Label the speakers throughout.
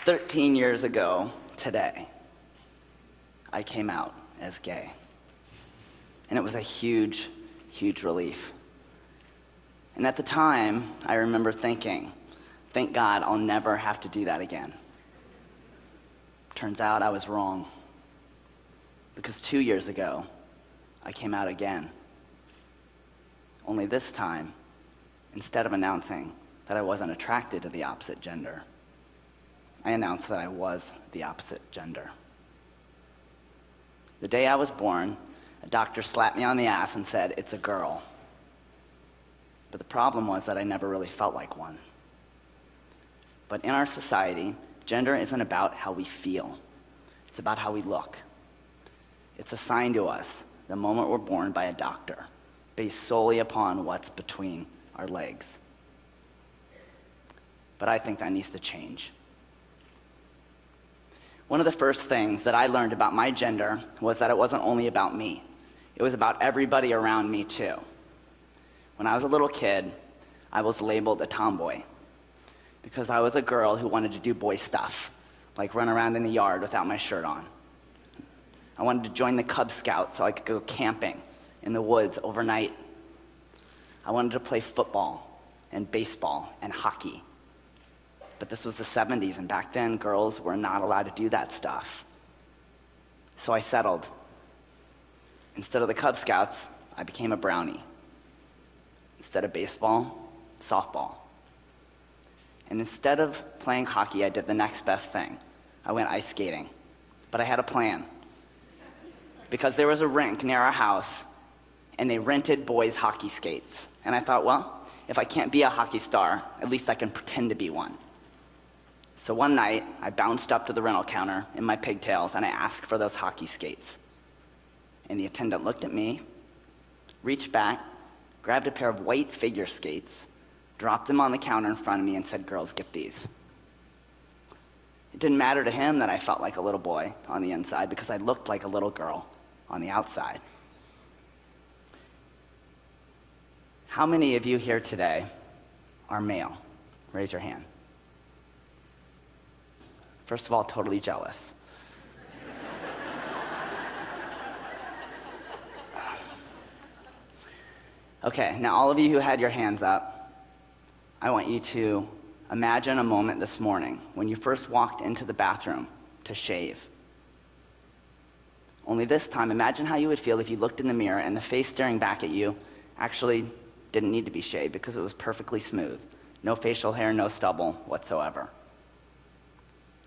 Speaker 1: 13 years ago today, I came out as gay. And it was a huge, huge relief. And at the time, I remember thinking, thank God I'll never have to do that again. Turns out I was wrong. Because 2 years ago, I came out again. Only this time, instead of announcing that I wasn't attracted to the opposite gender, I announced that I was the opposite gender. The day I was born, a doctor slapped me on the ass and said, "It's a girl." But the problem was that I never really felt like one. But in our society, gender isn't about how we feel. It's about how we look. It's assigned to us the moment we're born by a doctor, based solely upon what's between our legs. But I think that needs to change. One of the first things that I learned about my gender was that it wasn't only about me. It was about everybody around me too. When I was a little kid, I was labeled a tomboy because I was a girl who wanted to do boy stuff, like run around in the yard without my shirt on. I wanted to join the Cub Scouts so I could go camping in the woods overnight. I wanted to play football and baseball and hockey. But this was the 70s, and back then, girls were not allowed to do that stuff. So I settled. Instead of the Cub Scouts, I became a brownie. Instead of baseball, softball. And instead of playing hockey, I did the next best thing. I went ice skating. But I had a plan. Because there was a rink near our house, and they rented boys' hockey skates. And I thought, well, if I can't be a hockey star, at least I can pretend to be one. So one night, I bounced up to the rental counter in my pigtails, and I asked for those hockey skates. And the attendant looked at me, reached back, grabbed a pair of white figure skates, dropped them on the counter in front of me, and said, "Girls, get these." It didn't matter to him that I felt like a little boy on the inside because I looked like a little girl on the outside. How many of you here today are male? Raise your hand. First of all, totally jealous. Okay, now all of you who had your hands up, I want you to imagine a moment this morning when you first walked into the bathroom to shave. Only this time, imagine how you would feel if you looked in the mirror and the face staring back at you actually didn't need to be shaved because it was perfectly smooth. No facial hair, no stubble whatsoever.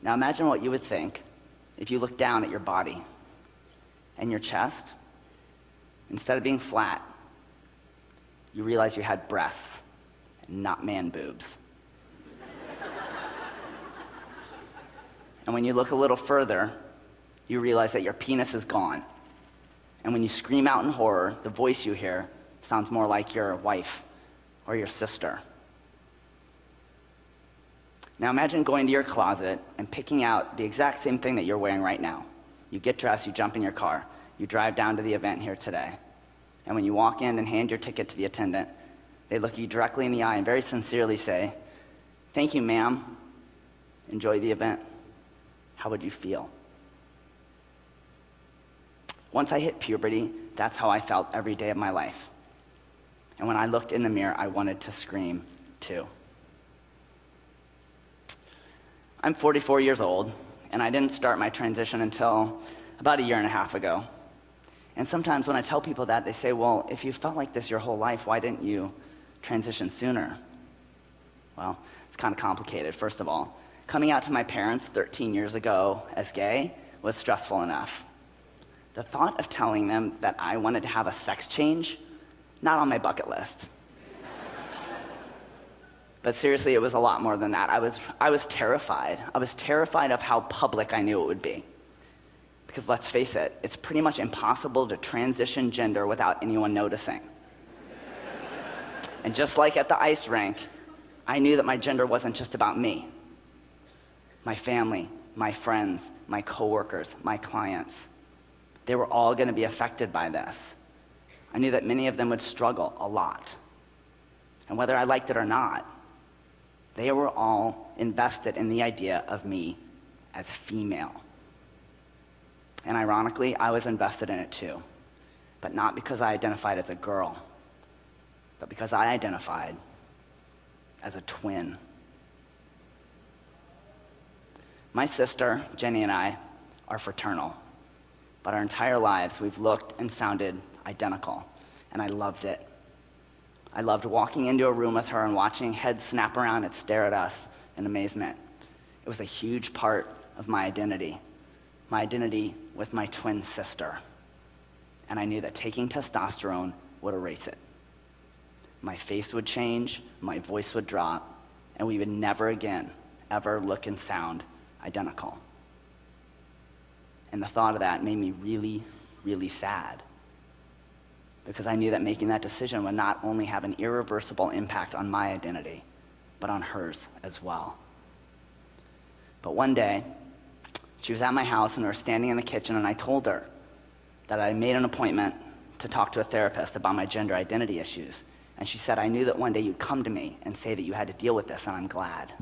Speaker 1: Now imagine what you would think if you looked down at your body and your chest, instead of being flat, you realize you had breasts and not man boobs. And when you look a little further, you realize that your penis is gone. And when you scream out in horror, the voice you hear sounds more like your wife or your sister. Now imagine going to your closet and picking out the exact same thing that you're wearing right now. You get dressed, you jump in your car, you drive down to the event here today. And when you walk in and hand your ticket to the attendant, they look you directly in the eye and very sincerely say, "Thank you, ma'am. Enjoy the event." How would you feel? Once I hit puberty, that's how I felt every day of my life. And when I looked in the mirror, I wanted to scream too. I'm 44 years old, and I didn't start my transition until about a year and a half ago. And sometimes when I tell people that, they say, "Well, if you felt like this your whole life, why didn't you transition sooner?" Well, it's kind of complicated. First of all, coming out to my parents 13 years ago as gay was stressful enough. The thought of telling them that I wanted to have a sex change, not on my bucket list. But seriously, it was a lot more than that. I was terrified. I was terrified of how public I knew it would be. Because let's face it, it's pretty much impossible to transition gender without anyone noticing. And just like at the ice rink, I knew that my gender wasn't just about me. My family, my friends, my coworkers, my clients, they were all going to be affected by this. I knew that many of them would struggle a lot. And whether I liked it or not, they were all invested in the idea of me as female. And ironically, I was invested in it too, but not because I identified as a girl, but because I identified as a twin. My sister, Jenny, and I are fraternal, but our entire lives we've looked and sounded identical, and I loved it. I loved walking into a room with her and watching heads snap around and stare at us in amazement. It was a huge part of my identity with my twin sister, and I knew that taking testosterone would erase it. My face would change, my voice would drop, and we would never again ever look and sound identical. And the thought of that made me really, really sad, because I knew that making that decision would not only have an irreversible impact on my identity, but on hers as well. But one day, she was at my house and we were standing in the kitchen, and I told her that I made an appointment to talk to a therapist about my gender identity issues. And she said, I knew that one day you'd come to me and say that you had to deal with this, and I'm glad.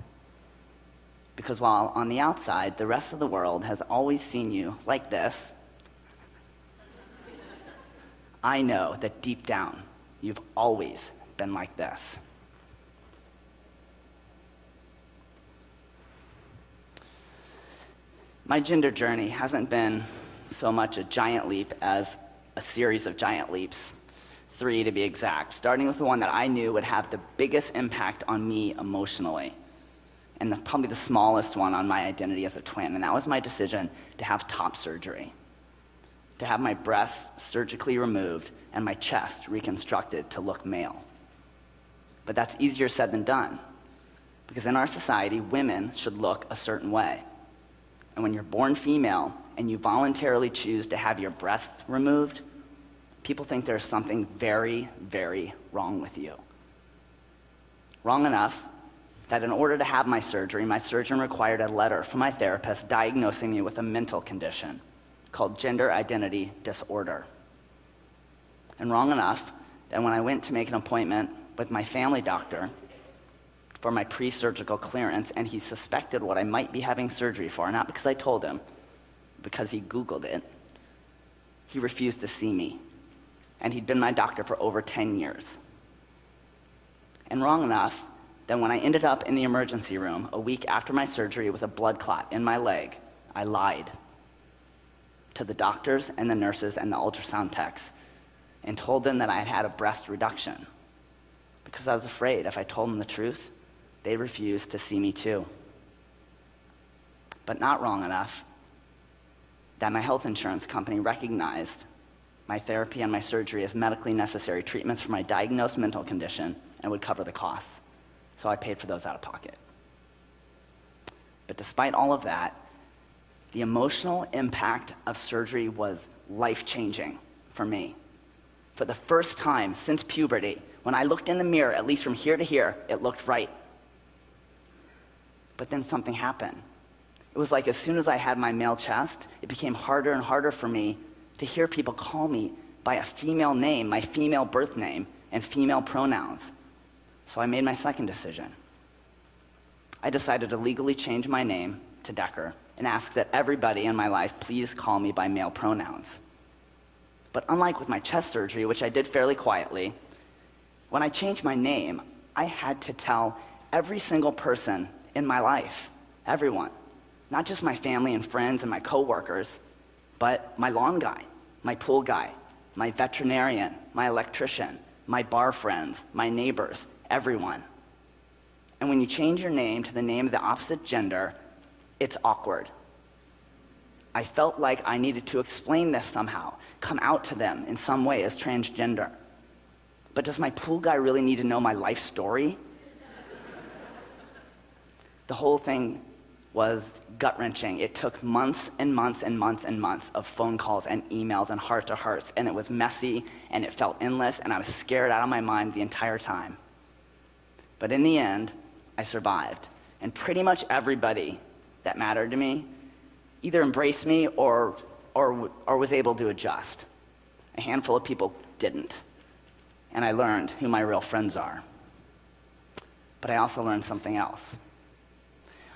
Speaker 1: Because while on the outside, the rest of the world has always seen you like this, I know that deep down, you've always been like this. My gender journey hasn't been so much a giant leap as a series of giant leaps, 3 to be exact, starting with the one that I knew would have the biggest impact on me emotionally, and probably the smallest one on my identity as a twin, and that was my decision to have top surgery, to have my breasts surgically removed and my chest reconstructed to look male. But that's easier said than done, because in our society, women should look a certain way. And when you're born female and you voluntarily choose to have your breasts removed, people think there's something very, very wrong with you. Wrong enough that in order to have my surgery, my surgeon required a letter from my therapist diagnosing me with a mental condition called gender identity disorder. And wrong enough that when I went to make an appointment with my family doctor for my pre-surgical clearance, and he suspected what I might be having surgery for, not because I told him, because he Googled it, he refused to see me. And he'd been my doctor for over 10 years. And wrong enough that when I ended up in the emergency room a week after my surgery with a blood clot in my leg, I lied to the doctors and the nurses and the ultrasound techs and told them that I had had a breast reduction, because I was afraid if I told them the truth, they'd refuse to see me too. But not wrong enough that my health insurance company recognized my therapy and my surgery as medically necessary treatments for my diagnosed mental condition and would cover the costs. So I paid for those out of pocket. But despite all of that, the emotional impact of surgery was life-changing for me. For the first time since puberty, when I looked in the mirror, at least from here to here, it looked right. But then something happened. It was like as soon as I had my male chest, it became harder and harder for me to hear people call me by a female name, my female birth name, and female pronouns. So I made my second decision. I decided to legally change my name to Decker and ask that everybody in my life please call me by male pronouns. But unlike with my chest surgery, which I did fairly quietly, when I changed my name, I had to tell every single person in my life, everyone, not just my family and friends and my coworkers, but my lawn guy, my pool guy, my veterinarian, my electrician, my bar friends, my neighbors, everyone. And when you change your name to the name of the opposite gender, it's awkward. I felt like I needed to explain this somehow, come out to them in some way as transgender. But does my pool guy really need to know my life story? The whole thing was gut-wrenching. It took months and months and months and months of phone calls and emails and heart-to-hearts, and it was messy, and it felt endless, and I was scared out of my mind the entire time. But in the end, I survived, and pretty much everybody that mattered to me either embraced me or was able to adjust. A handful of people didn't, and I learned who my real friends are. But I also learned something else.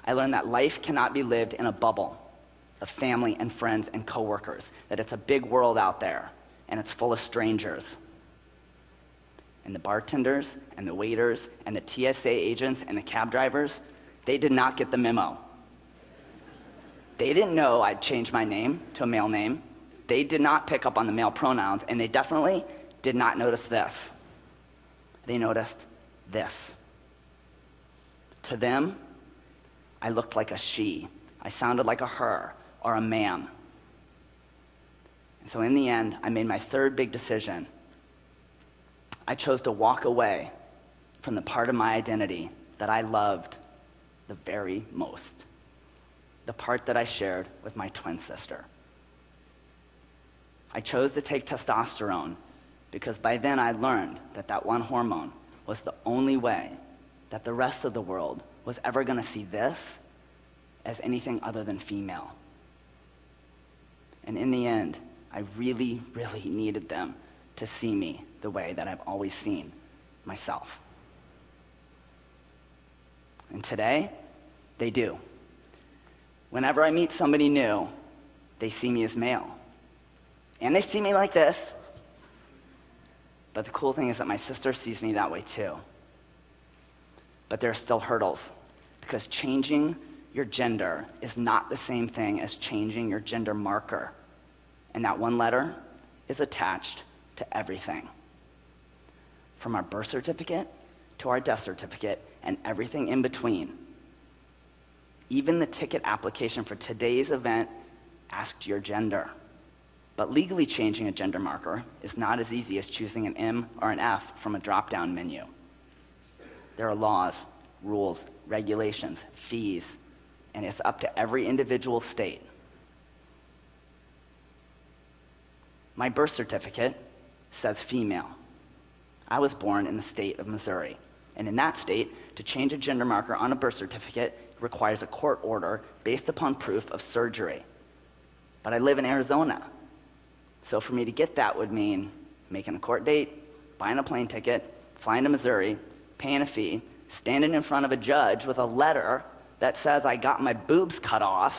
Speaker 1: I learned that life cannot be lived in a bubble of family and friends and coworkers, that it's a big world out there, and it's full of strangers. And the bartenders and the waiters and the TSA agents and the cab drivers, they did not get the memo. They didn't know I'd changed my name to a male name. They did not pick up on the male pronouns, and they definitely did not notice this. They noticed this. To them, I looked like a she. I sounded like a her or a ma'am. And so in the end, I made my third big decision. I chose to walk away from the part of my identity that I loved the very most, the part that I shared with my twin sister. I chose to take testosterone because by then I learned that that one hormone was the only way that the rest of the world was ever going to see this as anything other than female. And in the end, I really, really needed them to see me the way that I've always seen myself. And today, they do. Whenever I meet somebody new, they see me as male. And they see me like this. But the cool thing is that my sister sees me that way too. But there are still hurdles, because changing your gender is not the same thing as changing your gender marker. And that one letter is attached to everything. From our birth certificate to our death certificate and everything in between. Even the ticket application for today's event asked your gender. But legally changing a gender marker is not as easy as choosing an M or an F from a drop-down menu. There are laws, rules, regulations, fees, and it's up to every individual state. My birth certificate says female. I was born in the state of Missouri, and in that state, to change a gender marker on a birth certificate requires a court order based upon proof of surgery. But I live in Arizona, so for me to get that would mean making a court date, buying a plane ticket, flying to Missouri, paying a fee, standing in front of a judge with a letter that says I got my boobs cut off.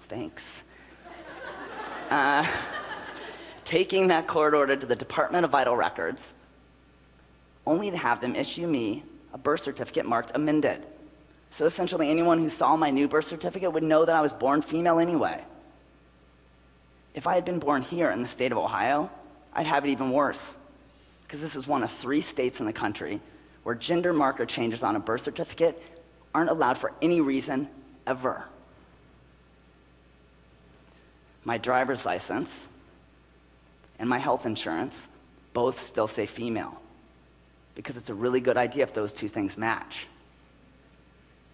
Speaker 1: Thanks. Taking that court order to the Department of Vital Records, only to have them issue me a birth certificate marked amended. So essentially anyone who saw my new birth certificate would know that I was born female anyway. If I had been born here in the state of Ohio, I'd have it even worse, because this is one of 3 states in the country where gender marker changes on a birth certificate aren't allowed for any reason ever. My driver's license and my health insurance both still say female, because it's a really good idea if those 2 things match.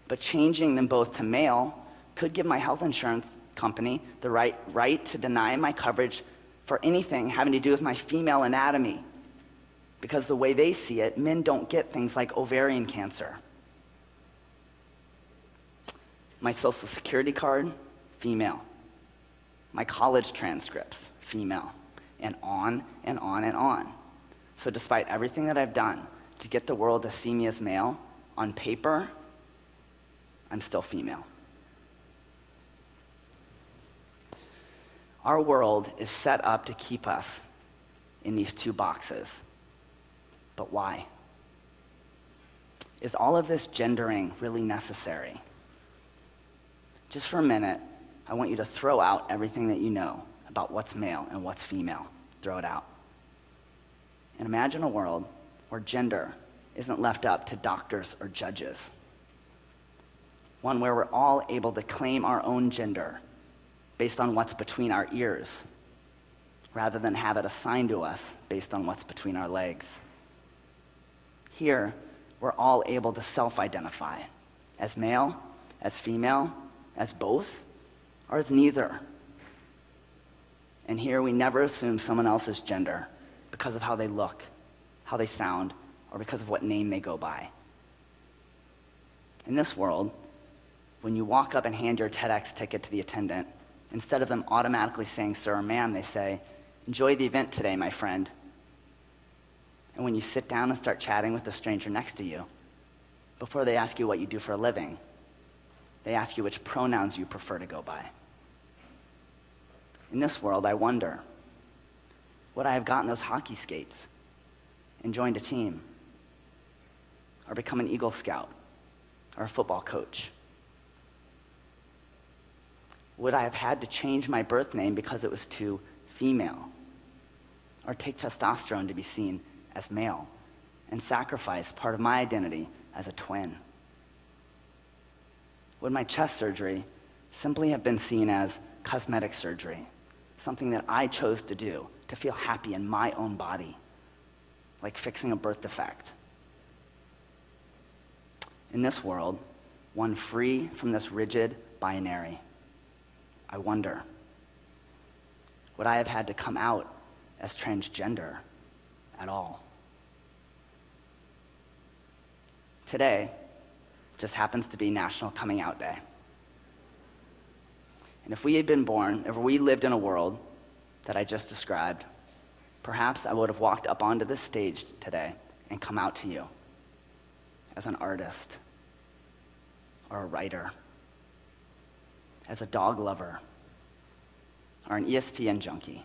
Speaker 1: But changing them both to male could give my health insurance company the right to deny my coverage for anything having to do with my female anatomy, because the way they see it, men don't get things like ovarian cancer. My social security card, female. My college transcripts, female. And on and on and on. So despite everything that I've done to get the world to see me as male, on paper, I'm still female. Our world is set up to keep us in these 2 boxes. But why? Is all of this gendering really necessary? Just for a minute, I want you to throw out everything that you know about what's male and what's female. Throw it out. And imagine a world where gender isn't left up to doctors or judges. One where we're all able to claim our own gender based on what's between our ears, rather than have it assigned to us based on what's between our legs. Here, we're all able to self-identify as male, as female, as both, or as neither. And here we never assume someone else's gender because of how they look, how they sound, or because of what name they go by. In this world, when you walk up and hand your TEDx ticket to the attendant, instead of them automatically saying, "Sir" or "Ma'am," they say, "Enjoy the event today, my friend." And when you sit down and start chatting with the stranger next to you, before they ask you what you do for a living, They ask you which pronouns you prefer to go by. In this world, I wonder, would I have gotten those hockey skates and joined a team, or become an Eagle Scout, or a football coach? Would I have had to change my birth name because it was too female, or take testosterone to be seen as male, and sacrifice part of my identity as a twin? Would my chest surgery simply have been seen as cosmetic surgery, something that I chose to do to feel happy in my own body, like fixing a birth defect? In this world, one free from this rigid binary, I wonder, would I have had to come out as transgender at all? Today just happens to be National Coming Out Day. And if we had been born, if we lived in a world that I just described, perhaps I would have walked up onto this stage today and come out to you as an artist, or a writer, as a dog lover, or an ESPN junkie,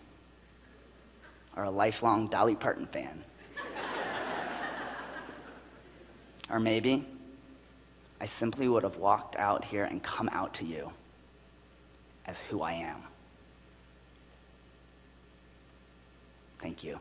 Speaker 1: or a lifelong Dolly Parton fan. Or maybe I simply would have walked out here and come out to you as who I am. Thank you.